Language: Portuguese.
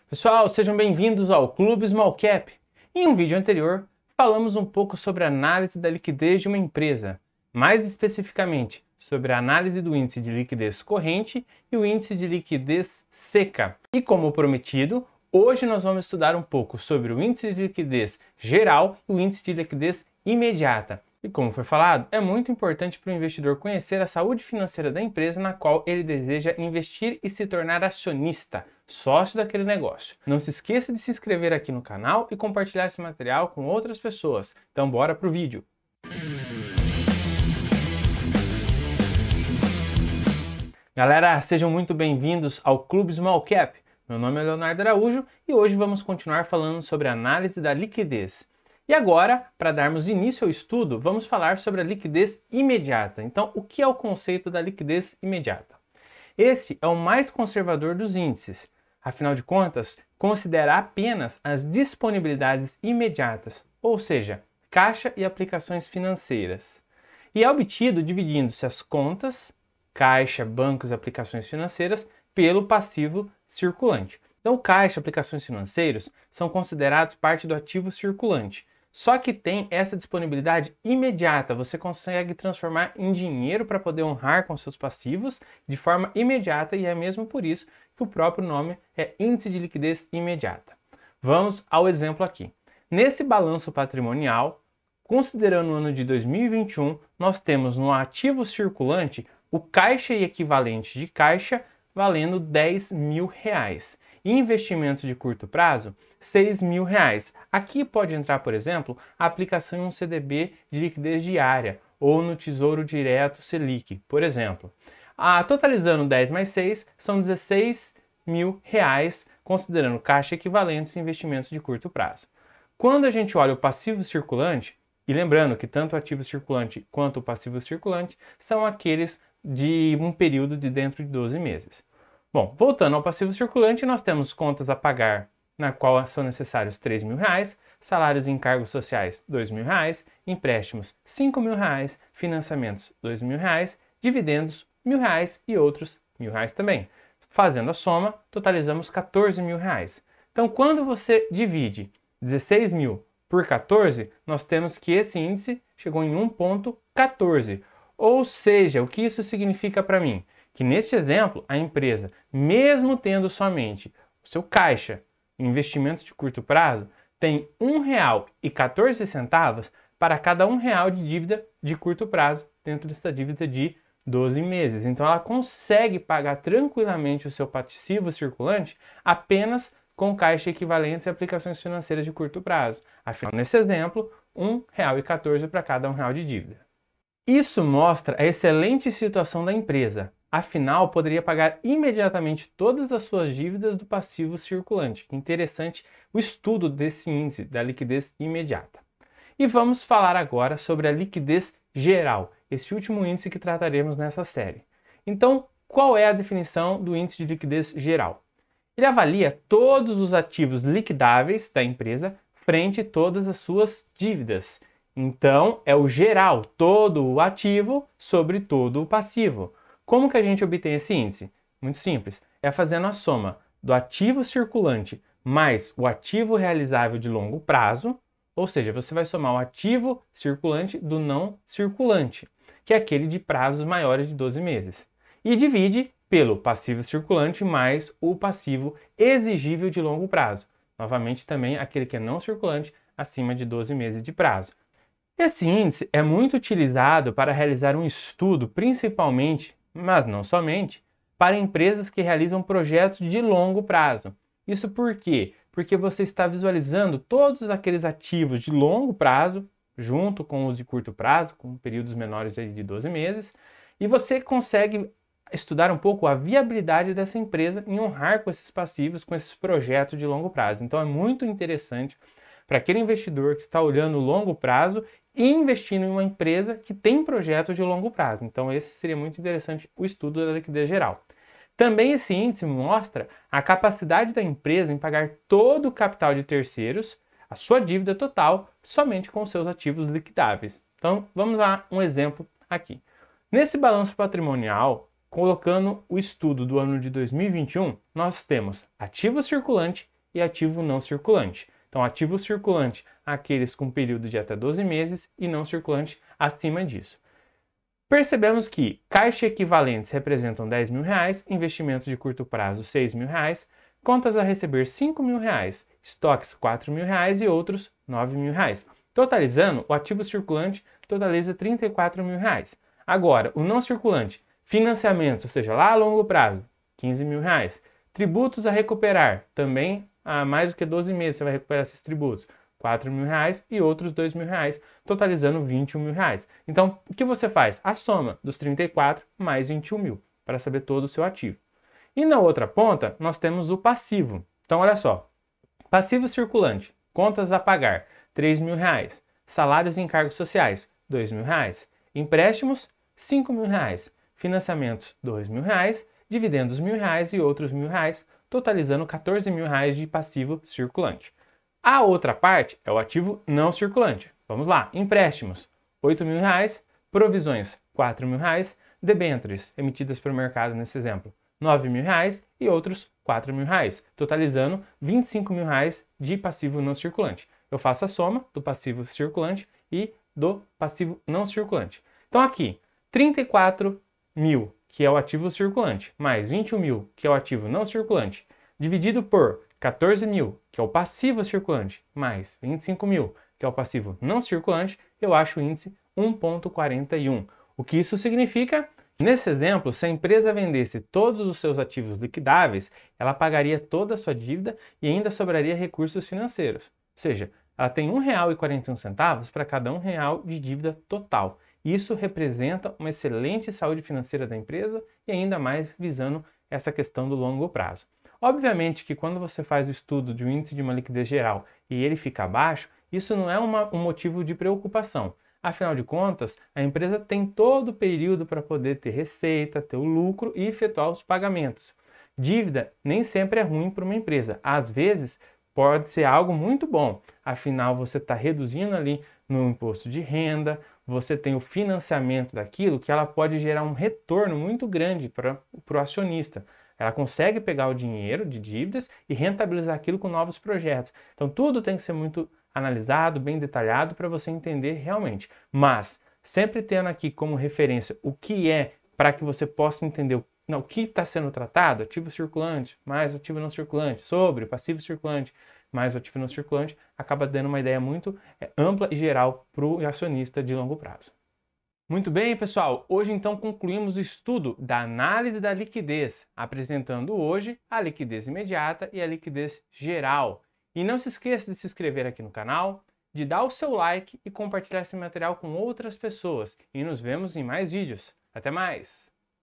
Pessoal, sejam bem-vindos ao Clube Small Cap. Em um vídeo anterior, falamos um pouco sobre a análise da liquidez de uma empresa, mais especificamente sobre a análise do índice de liquidez corrente e o índice de liquidez seca. E como prometido, hoje nós vamos estudar um pouco sobre o índice de liquidez geral e o índice de liquidez imediata. E como foi falado, é muito importante para o investidor conhecer a saúde financeira da empresa na qual ele deseja investir e se tornar acionista, sócio daquele negócio. Não se esqueça de se inscrever aqui no canal e compartilhar esse material com outras pessoas. Então bora pro vídeo! Galera, sejam muito bem-vindos ao Clube Small Cap. Meu nome é Leonardo Araújo e hoje vamos continuar falando sobre a análise da liquidez. E agora, para darmos início ao estudo, vamos falar sobre a liquidez imediata. Então, o que é o conceito da liquidez imediata? Este é o mais conservador dos índices. Afinal de contas, considera apenas as disponibilidades imediatas, ou seja, caixa e aplicações financeiras. E é obtido dividindo-se as contas, caixa, bancos e aplicações financeiras, pelo passivo circulante. Então, caixa e aplicações financeiras são considerados parte do ativo circulante. Só que tem essa disponibilidade imediata, você consegue transformar em dinheiro para poder honrar com seus passivos de forma imediata e é mesmo por isso que o próprio nome é índice de liquidez imediata. Vamos ao exemplo aqui. Nesse balanço patrimonial, considerando o ano de 2021, nós temos no ativo circulante o caixa e equivalente de caixa valendo R$10.000. E investimentos de curto prazo, R$6.000. Aqui pode entrar, por exemplo, a aplicação em um CDB de liquidez diária ou no Tesouro Direto Selic, por exemplo. Totalizando 10 mais 6, são R$16.000, considerando caixa equivalentes e investimentos de curto prazo. Quando a gente olha o passivo circulante, e lembrando que tanto o ativo circulante quanto o passivo circulante são aqueles de um período de dentro de 12 meses. Bom, voltando ao passivo circulante, nós temos contas a pagar, na qual são necessários R$3.000, salários e encargos sociais R$2.000, empréstimos R$5.000, financiamentos R$2.000, dividendos R$1.000 e outros R$1.000 também. Fazendo a soma, totalizamos R$14.000. Então, quando você divide 16.000 por 14, nós temos que esse índice chegou em 1,14. Ou seja, o que isso significa para mim? Que neste exemplo, a empresa, mesmo tendo somente o seu caixa em investimentos de curto prazo, tem R$1,14 para cada R$1 de dívida de curto prazo dentro dessa dívida de 12 meses. Então ela consegue pagar tranquilamente o seu passivo circulante apenas com caixa equivalentes e aplicações financeiras de curto prazo. Afinal, nesse exemplo, R$1,14 para cada R$1 de dívida. Isso mostra a excelente situação da empresa. Afinal, poderia pagar imediatamente todas as suas dívidas do passivo circulante. Interessante o estudo desse índice da liquidez imediata. E vamos falar agora sobre a liquidez geral, esse último índice que trataremos nessa série. Então, qual é a definição do índice de liquidez geral? Ele avalia todos os ativos liquidáveis da empresa frente a todas as suas dívidas. Então, é o geral, todo o ativo sobre todo o passivo. Como que a gente obtém esse índice? Muito simples, é fazendo a soma do ativo circulante mais o ativo realizável de longo prazo, ou seja, você vai somar o ativo circulante do não circulante, que é aquele de prazos maiores de 12 meses, e divide pelo passivo circulante mais o passivo exigível de longo prazo, novamente também aquele que é não circulante acima de 12 meses de prazo. Esse índice é muito utilizado para realizar um estudo, principalmente, mas não somente, para empresas que realizam projetos de longo prazo. Isso por quê? Porque você está visualizando todos aqueles ativos de longo prazo, junto com os de curto prazo, com períodos menores de 12 meses, e você consegue estudar um pouco a viabilidade dessa empresa em honrar com esses passivos, com esses projetos de longo prazo. Então é muito interessante para aquele investidor que está olhando o longo prazo e investindo em uma empresa que tem projetos de longo prazo. Então esse seria muito interessante o estudo da liquidez geral. Também esse índice mostra a capacidade da empresa em pagar todo o capital de terceiros, a sua dívida total, somente com seus ativos liquidáveis. Então vamos a um exemplo aqui. Nesse balanço patrimonial, colocando o estudo do ano de 2021, nós temos ativo circulante e ativo não circulante. Então, ativo circulante, aqueles com período de até 12 meses e não circulante acima disso. Percebemos que caixa equivalentes representam R$10.000, investimentos de curto prazo R$6.000, contas a receber R$5.000, estoques R$4.000 e outros R$9.000. Totalizando, o ativo circulante totaliza R$34.000. Agora, o não circulante, financiamentos, ou seja, lá a longo prazo, R$15.000. Tributos a recuperar, também há mais do que 12 meses você vai recuperar esses tributos, R$4.000 e outros R$2.000, totalizando R$21.000. Então, o que você faz? A soma dos 34 mais 21.000, para saber todo o seu ativo. E na outra ponta, nós temos o passivo. Então, olha só, passivo circulante, contas a pagar, R$3.000, salários e encargos sociais, R$2.000, empréstimos, R$5.000, financiamentos, R$2.000, dividendos R$1.000 e outros R$1.000, totalizando R$14.000 de passivo circulante. A outra parte é o ativo não circulante. Vamos lá, empréstimos, R$8.000, provisões, R$4.000, debêntures emitidas pelo mercado nesse exemplo, R$9.000 e outros R$4.000, totalizando R$25.000 de passivo não circulante. Eu faço a soma do passivo circulante e do passivo não circulante. Então aqui, 34.000, que é o ativo circulante, mais 21.000, que é o ativo não circulante, dividido por 14.000, que é o passivo circulante, mais 25.000, que é o passivo não circulante, eu acho o índice 1,41. O que isso significa? Nesse exemplo, se a empresa vendesse todos os seus ativos liquidáveis, ela pagaria toda a sua dívida e ainda sobraria recursos financeiros. Ou seja, ela tem R$1,41 para cada R$1 de dívida total. Isso representa uma excelente saúde financeira da empresa e ainda mais visando essa questão do longo prazo. Obviamente que quando você faz o estudo de um índice de uma liquidez geral e ele fica baixo, isso não é um motivo de preocupação. Afinal de contas, a empresa tem todo o período para poder ter receita, ter o lucro e efetuar os pagamentos. Dívida nem sempre é ruim para uma empresa. Às vezes, pode ser algo muito bom. Afinal, você está reduzindo ali no imposto de renda, você tem o financiamento daquilo que ela pode gerar um retorno muito grande para o acionista. Ela consegue pegar o dinheiro de dívidas e rentabilizar aquilo com novos projetos. Então, tudo tem que ser muito analisado, bem detalhado para você entender realmente. Mas, sempre tendo aqui como referência o que é para que você possa entender o que está sendo tratado, ativo circulante, mais ativo não circulante, sobre passivo circulante, mais ativo não circulante, acaba dando uma ideia muito ampla e geral para o acionista de longo prazo. Muito bem, pessoal, hoje então concluímos o estudo da análise da liquidez, apresentando hoje a liquidez imediata e a liquidez geral. E não se esqueça de se inscrever aqui no canal, de dar o seu like e compartilhar esse material com outras pessoas. E nos vemos em mais vídeos. Até mais!